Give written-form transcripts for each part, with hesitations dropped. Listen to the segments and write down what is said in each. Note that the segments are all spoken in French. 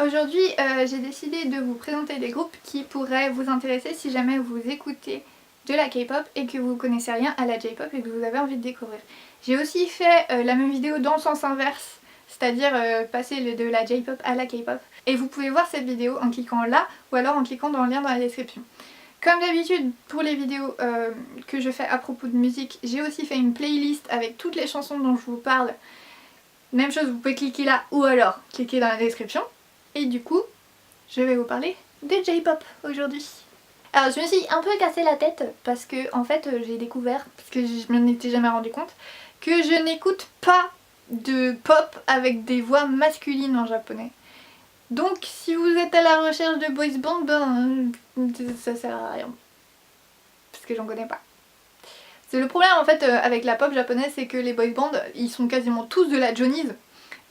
Aujourd'hui, j'ai décidé de vous présenter des groupes qui pourraient vous intéresser si jamais vous écoutez de la K-pop et que vous connaissez rien à la J-pop et que vous avez envie de découvrir. J'ai aussi fait la même vidéo dans le sens inverse, c'est-à-dire passer de la J-pop à la K-pop. Et vous pouvez voir cette vidéo en cliquant là ou alors en cliquant dans le lien dans la description. Comme d'habitude pour les vidéos que je fais à propos de musique, j'ai aussi fait une playlist avec toutes les chansons dont je vous parle. Même chose, vous pouvez cliquer là ou alors cliquer dans la description. Et du coup, je vais vous parler de J-pop aujourd'hui. Alors je me suis un peu cassé la tête parce que en fait j'ai découvert, parce que je m'en étais jamais rendu compte, que je n'écoute pas de pop avec des voix masculines en japonais. Donc si vous êtes à la recherche de boys band, ben ça sert à rien. Parce que j'en connais pas. C'est le problème en fait avec la pop japonaise, c'est que les boys bands ils sont quasiment tous de la Johnny's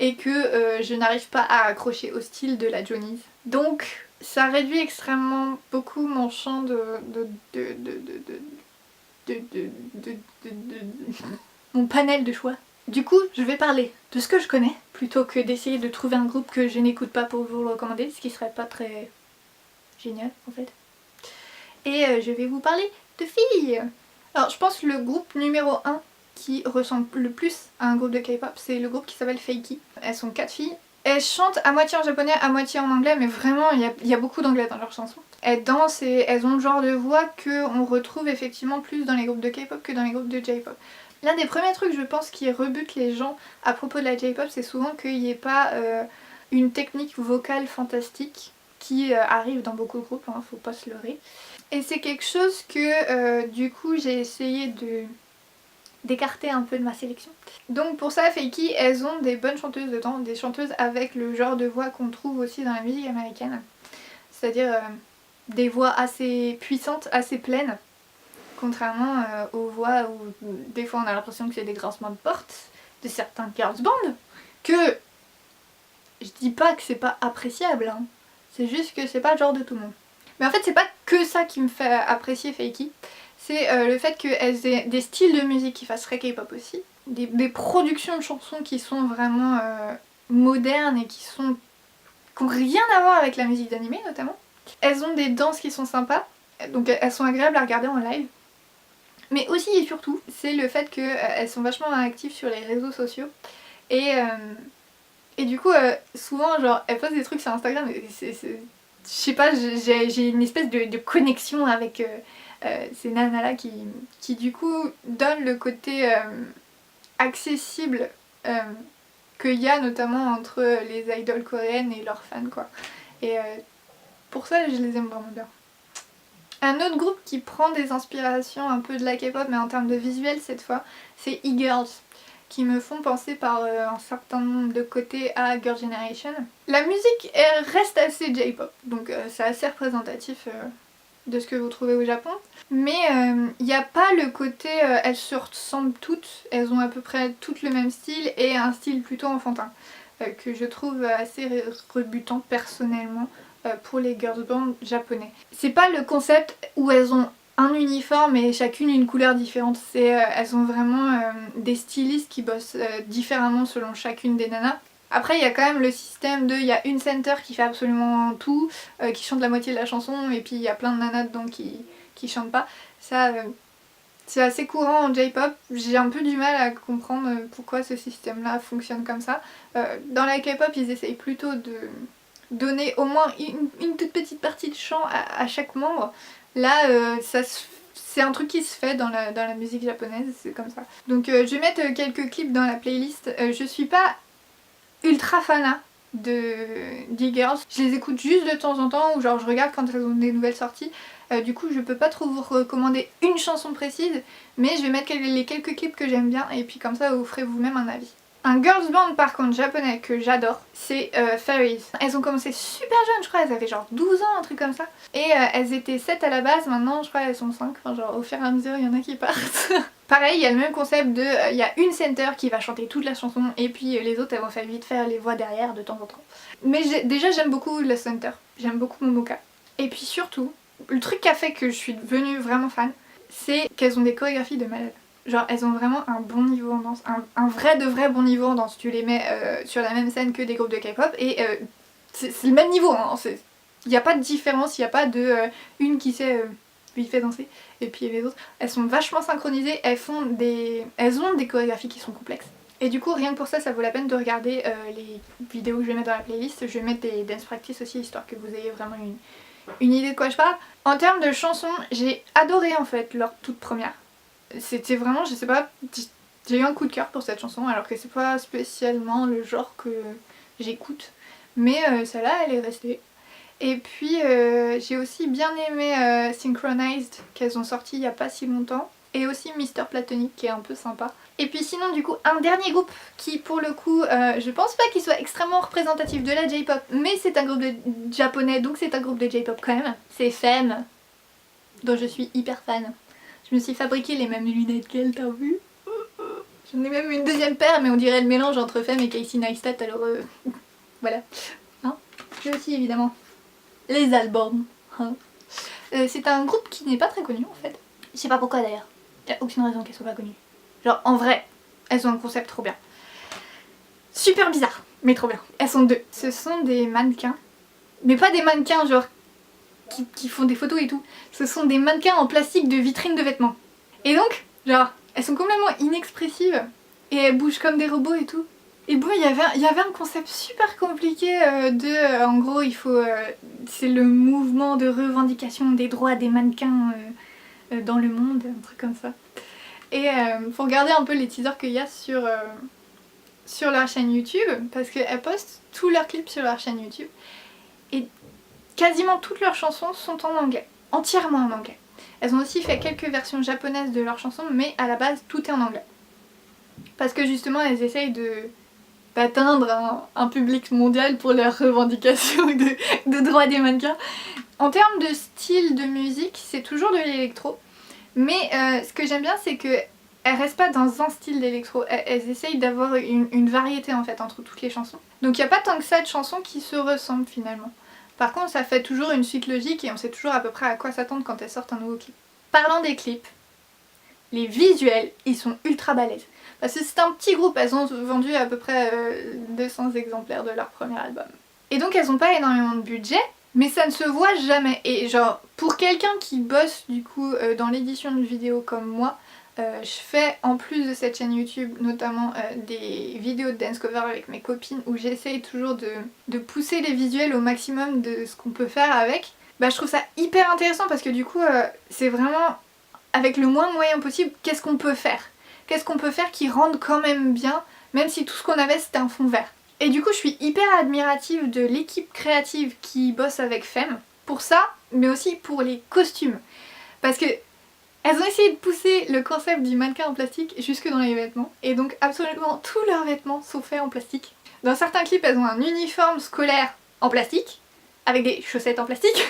et que je n'arrive pas à accrocher au style de la Johnny's. Donc ça réduit extrêmement beaucoup mon champ mon panel de choix. Du coup, je vais parler de ce que je connais plutôt que d'essayer de trouver un groupe que je n'écoute pas pour vous le recommander, ce qui serait pas très génial en fait. Et je vais vous parler de filles. Alors je pense que le groupe numéro 1 qui ressemble le plus à un groupe de K-pop, c'est le groupe qui s'appelle Fakie. Elles sont 4 filles. Elles chantent à moitié en japonais, à moitié en anglais, mais vraiment il y a beaucoup d'anglais dans leurs chansons. Elles dansent et elles ont le genre de voix qu'on retrouve effectivement plus dans les groupes de K-pop que dans les groupes de J-pop. L'un des premiers trucs je pense qui rebute les gens à propos de la J-pop, c'est souvent qu'il n'y ait pas une technique vocale fantastique qui arrive dans beaucoup de groupes, hein, faut pas se leurrer. Et c'est quelque chose que du coup j'ai essayé d'écarter un peu de ma sélection. Donc pour ça, Fakie, elles ont des bonnes chanteuses dedans, des chanteuses avec le genre de voix qu'on trouve aussi dans la musique américaine. C'est-à-dire des voix assez puissantes, assez pleines, contrairement aux voix où des fois on a l'impression que c'est des grincements de porte de certains girls band, que je dis pas que c'est pas appréciable, hein. C'est juste que c'est pas le genre de tout le monde. Mais en fait c'est pas que ça qui me fait apprécier Fakie, c'est le fait qu'elles aient des styles de musique qui fassent très K-pop aussi, des productions de chansons qui sont vraiment modernes et qui n'ont rien à voir avec la musique d'animé notamment. Elles ont des danses qui sont sympas, donc elles sont agréables à regarder en live. Mais aussi et surtout, c'est le fait qu'elles sont vachement actives sur les réseaux sociaux. Et du coup, souvent, genre, elles postent des trucs sur Instagram et je sais pas, j'ai une espèce de connexion avec ces nanas-là qui du coup donnent le côté accessible qu'il y a notamment entre les idoles coréennes et leurs fans, quoi. Et pour ça, je les aime vraiment bien. Un autre groupe qui prend des inspirations un peu de la K-pop, mais en termes de visuel cette fois, c'est E-Girls, qui me font penser par un certain nombre de côtés à Girl Generation. La musique, elle reste assez J-pop, donc c'est assez représentatif de ce que vous trouvez au Japon. Mais il n'y a pas le côté, elles se ressemblent toutes, elles ont à peu près toutes le même style et un style plutôt enfantin, que je trouve assez rebutant personnellement pour les girls band japonais. C'est pas le concept où elles ont un uniforme et chacune une couleur différente, c'est elles ont vraiment des stylistes qui bossent différemment selon chacune des nanas. Après il y a quand même le système de, il y a une center qui fait absolument tout, qui chante la moitié de la chanson et puis il y a plein de nanas dedans qui chantent pas. Ça c'est assez courant en J-pop, j'ai un peu du mal à comprendre pourquoi ce système là fonctionne comme ça. Dans la K-pop ils essayent plutôt de donner au moins une toute petite partie de chant à chaque membre. Là c'est un truc qui se fait dans la musique japonaise, c'est comme ça. Donc je vais mettre quelques clips dans la playlist. Je suis pas ultra fanat d'e-girls, je les écoute juste de temps en temps ou genre je regarde quand elles ont des nouvelles sorties. Du coup je peux pas trop vous recommander une chanson précise, mais je vais mettre les quelques clips que j'aime bien et puis comme ça vous ferez vous-même un avis. Un girls band par contre japonais que j'adore, c'est Fairies. Elles ont commencé super jeunes, je crois, elles avaient genre 12 ans, un truc comme ça. Et elles étaient 7 à la base, maintenant je crois elles sont 5, enfin genre au fur et à mesure il y en a qui partent. Pareil, il y a le même concept de, il y a une center qui va chanter toute la chanson et puis les autres elles vont faire vite faire les voix derrière de temps en temps. Mais déjà j'aime beaucoup la center, j'aime beaucoup Momoka. Et puis surtout, le truc qui a fait que je suis devenue vraiment fan, c'est qu'elles ont des chorégraphies de malade. Genre elles ont vraiment un bon niveau en danse, un vrai de vrai bon niveau en danse. Tu les mets sur la même scène que des groupes de K-pop et c'est le même niveau, hein. Il n'y a pas de différence, il n'y a pas de une qui sait vite fait danser et puis les autres. Elles sont vachement synchronisées, elles ont des chorégraphies qui sont complexes. Et du coup rien que pour ça, ça vaut la peine de regarder les vidéos que je vais mettre dans la playlist. Je vais mettre des dance practice aussi, histoire que vous ayez vraiment une idée de quoi je parle. En termes de chansons, j'ai adoré en fait leur toute première. C'était vraiment, je sais pas, j'ai eu un coup de cœur pour cette chanson alors que c'est pas spécialement le genre que j'écoute. Mais celle-là elle est restée. Et puis j'ai aussi bien aimé Synchronized qu'elles ont sorti il y a pas si longtemps. Et aussi Mister Platonic qui est un peu sympa. Et puis sinon du coup un dernier groupe qui pour le coup je pense pas qu'il soit extrêmement représentatif de la J-pop, mais c'est un groupe de japonais donc c'est un groupe de J-pop quand même. C'est Femme, dont je suis hyper fan. Je me suis fabriqué les mêmes lunettes qu'elle, t'as vu? J'en ai même une deuxième paire mais on dirait le mélange entre Femme et Casey Neistat alors voilà. Hein, j'ai aussi évidemment les albums. Hein. C'est un groupe qui n'est pas très connu en fait. Je sais pas pourquoi d'ailleurs. Y a aucune raison qu'elles soient pas connues. Genre en vrai, elles ont un concept trop bien. Super bizarre, mais trop bien. Elles sont deux. Ce sont des mannequins. Mais pas des mannequins genre qui font des photos et tout. Ce sont des mannequins en plastique de vitrine de vêtements. Et donc, genre, elles sont complètement inexpressives. Et elles bougent comme des robots et tout. Et bon, il y avait un concept super compliqué en gros, il faut... c'est le mouvement de revendication des droits des mannequins dans le monde, un truc comme ça. Et faut regarder un peu les teasers qu'il y a sur leur chaîne YouTube, parce qu'elles postent tous leurs clips sur leur chaîne YouTube. Et quasiment toutes leurs chansons sont en anglais, entièrement en anglais. Elles ont aussi fait quelques versions japonaises de leurs chansons, mais à la base, tout est en anglais. Parce que justement, elles essayent d'atteindre un public mondial pour leurs revendications de droits des mannequins. En termes de style de musique, c'est toujours de l'électro. Mais ce que j'aime bien, c'est qu'elles restent pas dans un style d'électro. Elles essayent d'avoir une variété en fait entre toutes les chansons. Donc il n'y a pas tant que ça de chansons qui se ressemblent finalement. Par contre, ça fait toujours une suite logique et on sait toujours à peu près à quoi s'attendre quand elles sortent un nouveau clip. Parlant des clips, les visuels, ils sont ultra balèzes. Parce que c'est un petit groupe, elles ont vendu à peu près 200 exemplaires de leur premier album. Et donc elles ont pas énormément de budget, mais ça ne se voit jamais. Et genre, pour quelqu'un qui bosse du coup dans l'édition de vidéos comme moi, je fais en plus de cette chaîne YouTube notamment des vidéos de dance cover avec mes copines où j'essaye toujours de pousser les visuels au maximum de ce qu'on peut faire avec. Bah je trouve ça hyper intéressant parce que du coup c'est vraiment avec le moins de moyens possible, qu'est-ce qu'on peut faire? Qu'est-ce qu'on peut faire qui rende quand même bien, même si tout ce qu'on avait c'était un fond vert. Et du coup je suis hyper admirative de l'équipe créative qui bosse avec Femme pour ça, mais aussi pour les costumes. Parce que elles ont essayé de pousser le concept du mannequin en plastique jusque dans les vêtements, et donc absolument tous leurs vêtements sont faits en plastique. Dans certains clips elles ont un uniforme scolaire en plastique, avec des chaussettes en plastique.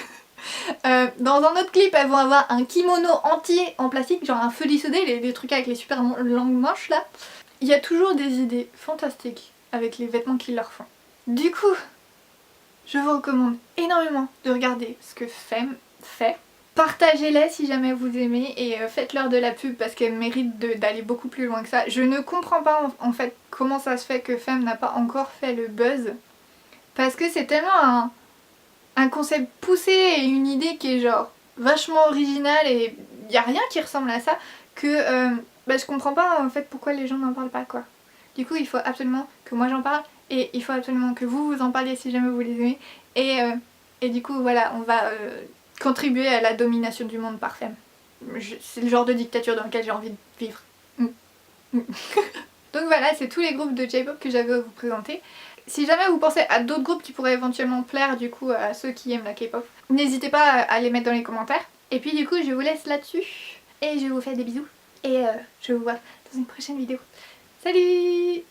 Dans un autre clip elles vont avoir un kimono entier en plastique, genre un feu soudé, les trucs avec les super longues manches là. Il y a toujours des idées fantastiques avec les vêtements qu'ils leur font. Du coup, je vous recommande énormément de regarder ce que Femme fait. Partagez-les si jamais vous aimez et faites-leur de la pub parce qu'elles méritent d'aller beaucoup plus loin que ça. Je ne comprends pas en fait comment ça se fait que Femme n'a pas encore fait le buzz. Parce que c'est tellement un concept poussé et une idée qui est genre vachement originale et il n'y a rien qui ressemble à ça que bah, je comprends pas en fait pourquoi les gens n'en parlent pas quoi. Du coup il faut absolument que moi j'en parle et il faut absolument que vous en parliez si jamais vous les aimez et du coup voilà on va contribuer à la domination du monde par Femme. C'est le genre de dictature dans lequel j'ai envie de vivre. Donc voilà, c'est tous les groupes de J-pop que j'avais à vous présenter. Si jamais vous pensez à d'autres groupes qui pourraient éventuellement plaire du coup à ceux qui aiment la K-pop, n'hésitez pas à les mettre dans les commentaires. Et puis du coup je vous laisse là-dessus et je vous fais des bisous et je vous vois dans une prochaine vidéo. Salut!